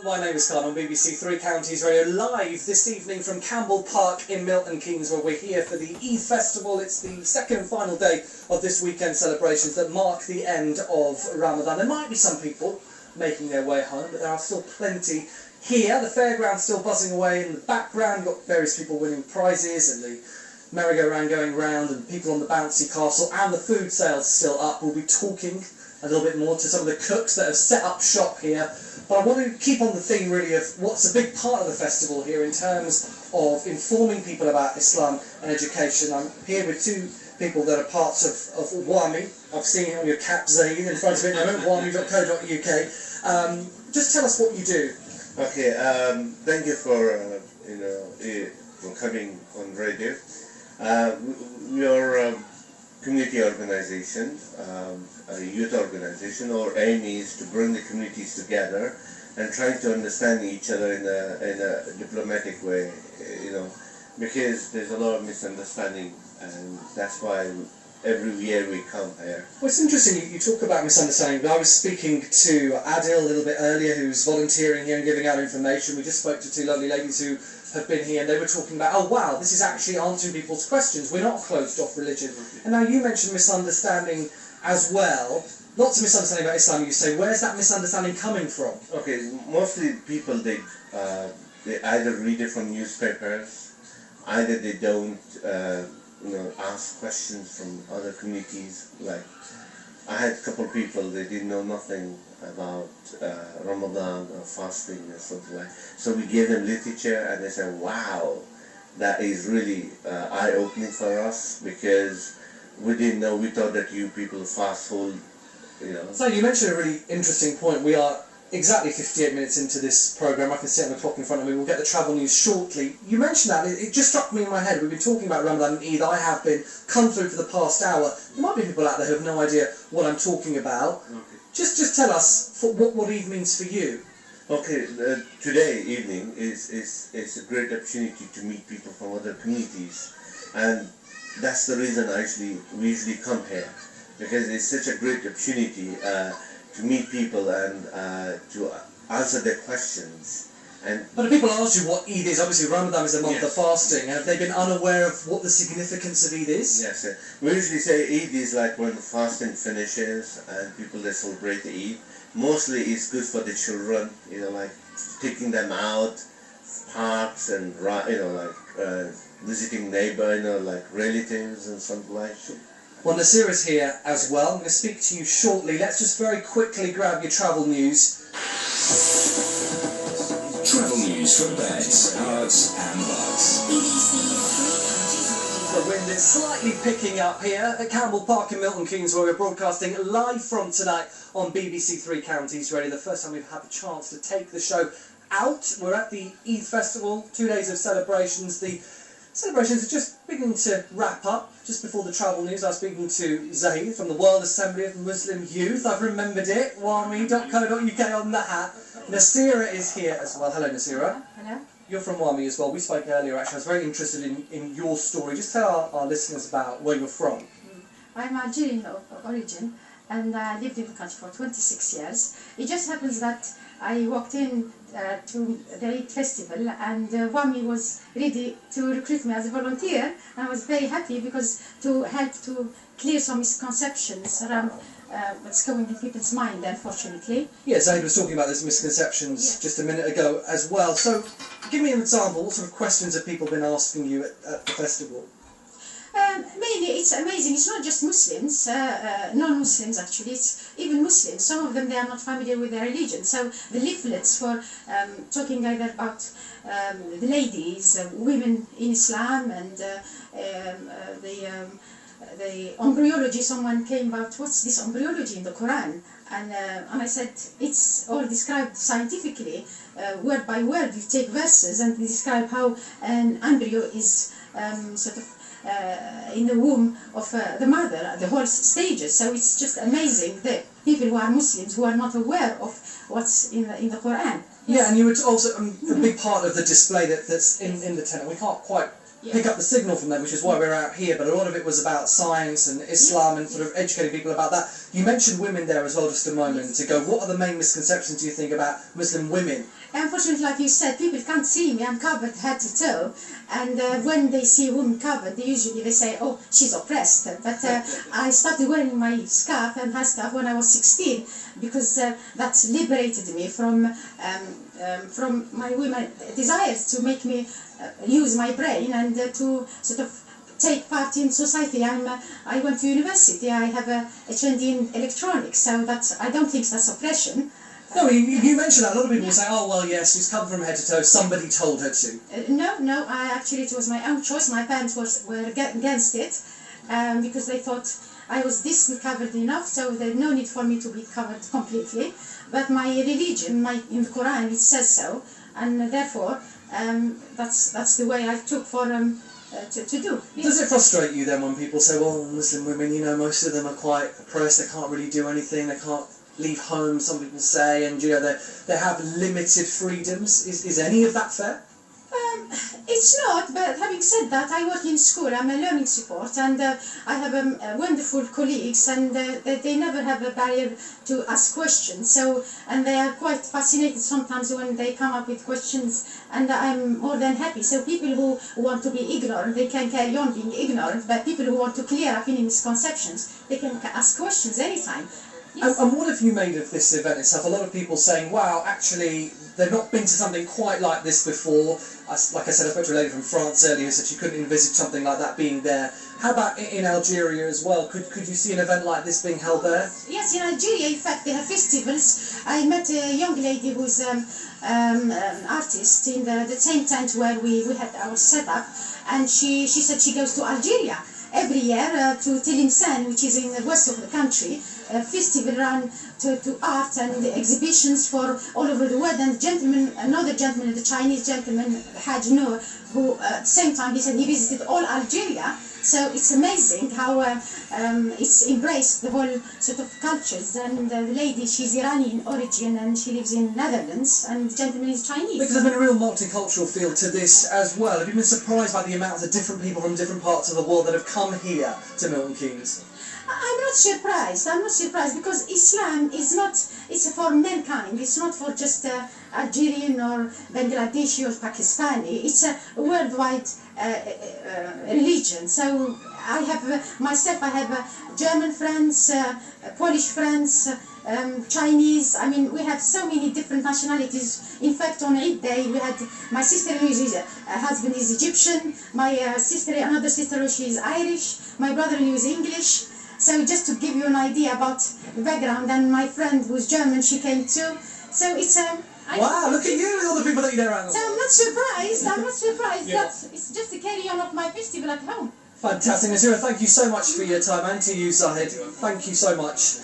My name is Khan on BBC Three Counties Radio, live this evening from Campbell Park in Milton Keynes, where we're here for the Eid Festival. It's the second and final day of this weekend celebrations that mark the end of Ramadan. There might be some people making their way home, but there are still plenty here. The fairground's still buzzing away in the background. You've got various people winning prizes and the merry-go-round going round and people on the bouncy castle, and the food sales still up. We'll be talking a little bit more to some of the cooks that have set up shop here. But I want to keep on the theme really of what's a big part of the festival here in terms of informing people about Islam and education. I'm here with two people that are parts of WAMI. I've seen it on your cap, Zaid, in front of it now, wami.co.uk. Just tell us what you do. Okay, thank you for for coming on radio. We are a community organisation, a youth organisation. Our aim is to bring the communities together and trying to understand each other in a diplomatic way, because there's a lot of misunderstanding, and that's why every year we come here. Well, it's interesting you talk about misunderstanding, but I was speaking to Adil a little bit earlier, who's volunteering here and giving out information. We just spoke to two lovely ladies who have been here, and they were talking about, oh wow, this is actually answering people's questions. We're not closed off religion. And now you mentioned misunderstanding as well. Lots of misunderstanding about Islam. You say, where's that misunderstanding coming from? Okay, mostly people, they either read it from newspapers, either they don't ask questions from other communities. Like, I had a couple of people, they didn't know nothing about Ramadan or fasting or something like that. So we gave them literature, and they said, wow, that is really eye-opening for us, because we didn't know. We thought that you people fast whole, So you mentioned a really interesting point. We are exactly 58 minutes into this programme. I can see it on the clock in front of me. We'll get the travel news shortly. You mentioned that. It just struck me in my head. We've been talking about Ramadan and Eid. I have been come through for the past hour. There might be people out there who have no idea what I'm talking about. Okay. Just tell us what Eid means for you. Okay, today evening is a great opportunity to meet people from other communities, and that's the reason we usually come here, because it's such a great opportunity to meet people and to answer their questions. But if people ask you what Eid is, obviously Ramadan is a month of fasting. Have they been unaware of what the significance of Eid is? Yes, we usually say Eid is like when the fasting finishes and people they celebrate the Eid. Mostly it's good for the children, like taking them out, parks and visiting neighbor, like relatives and something like that. Well, Nasira is here as well. I'm going to speak to you shortly. Let's just very quickly grab your travel news. Travel news for beds, cards and bugs. The wind is slightly picking up here at Campbell Park in Milton Keynes, where we're broadcasting live from tonight on BBC Three Counties Radio. The first time we've had the chance to take the show out. We're at the Eid Festival, 2 days of celebrations. The celebrations are just beginning to wrap up. Just before the travel news, I was speaking to Zaid from the World Assembly of Muslim Youth. I've remembered it, wami.co.uk on the hat. Nasira is here as well. Hello, Nasira. Hello. You're from WAMI as well. We spoke earlier, actually. I was very interested in your story. Just tell our listeners about where you're from. I'm Algerian of origin, and I lived in the country for 26 years. It just happens that I walked in to the Eid festival, and WAMI was ready to recruit me as a volunteer, and I was very happy because to help to clear some misconceptions around what's going in people's mind, unfortunately. Yeah, Zaid was talking about those misconceptions just a minute ago as well. So, give me an example. What sort of questions have people been asking you at the festival? Mainly, it's amazing. It's not just Muslims, non-Muslims actually. It's even Muslims. Some of them, they are not familiar with their religion. So the leaflets for talking either about the ladies, women in Islam, and the embryology. Someone came about, what's this embryology in the Quran? And I said, it's all described scientifically, word by word. You take verses and describe how an embryo is sort of in the womb of the mother, the whole stages. So it's just amazing that people who are Muslims who are not aware of what's in the Quran. Yeah, and you were also a big part of the display that's in the tent. We can't quite pick up the signal from them, which is why we're out here, but a lot of it was about science and Islam and sort of educating people about that. You mentioned women there as well just a moment ago. What are the main misconceptions, do you think, about Muslim women Unfortunately, like you said, people can't see me. I'm covered head to toe, and when they see a woman covered, they say, "Oh, she's oppressed." But I started wearing my scarf and headscarf when I was 16 because that's liberated me from my women desires to make me use my brain and to sort of take part in society. I went to university. I have a HND in electronics, so I don't think that's oppression. No, you mentioned that. A lot of people say, "Oh, well, yes, she's covered from head to toe. Somebody told her to." No. It was my own choice. My parents were against it because they thought I was decent covered enough, so there's no need for me to be covered completely. But my religion, in the Quran, it says so, and therefore that's the way I took for to do. Yes. Does it frustrate you then when people say, "Well, Muslim women, most of them are quite oppressed. They can't really do anything. They can't leave home," some people say, and they have limited freedoms. Is any of that fair? It's not, but having said that, I work in school. I'm a learning support, and I have wonderful colleagues, and they never have a barrier to ask questions. And they are quite fascinated sometimes when they come up with questions, and I'm more than happy. So people who want to be ignorant, they can carry on being ignorant, but people who want to clear up any misconceptions, they can ask questions anytime. Yes. And what have you made of this event itself? A lot of people saying, "Wow, actually, they've not been to something quite like this before." Like I said, I spoke to a lady from France earlier who said she couldn't envisage something like that being there. How about in Algeria as well? Could you see an event like this being held there? Yes, in Algeria, in fact, they have festivals. I met a young lady who's an artist in the same tent where we had our setup, and she said she goes to Algeria every year to Tilimsan, which is in the west of the country. A festival run to art and exhibitions for all over the world. And another gentleman, the Chinese gentleman, Haj Noor, who at the same time he said he visited all Algeria. So it's amazing how it's embraced the whole sort of cultures. And the lady, she's Iranian in origin and she lives in Netherlands, and the gentleman is Chinese. Because there's been a real multicultural feel to this as well. Have you been surprised by the amount of different people from different parts of the world that have come here to Milton Keynes? I'm not surprised because Islam it's for mankind. It's not for just Algerian or Bangladeshi or Pakistani. It's a worldwide religion. So I have I have German friends, Polish friends, Chinese. I mean, we have so many different nationalities. In fact, on Eid Day, we had my sister-in-law, her husband is Egyptian, my another sister-in-law, she is Irish, my brother-in-law is English. So just to give you an idea about the background, and my friend who's German, she came too. So it's wow, look at you with all the people that you know around the world. So I'm not surprised. Yeah. It's just a carry on of my festival at home. Fantastic. Nazira, thank you so much for your time, and to you, Zahid. Thank you so much.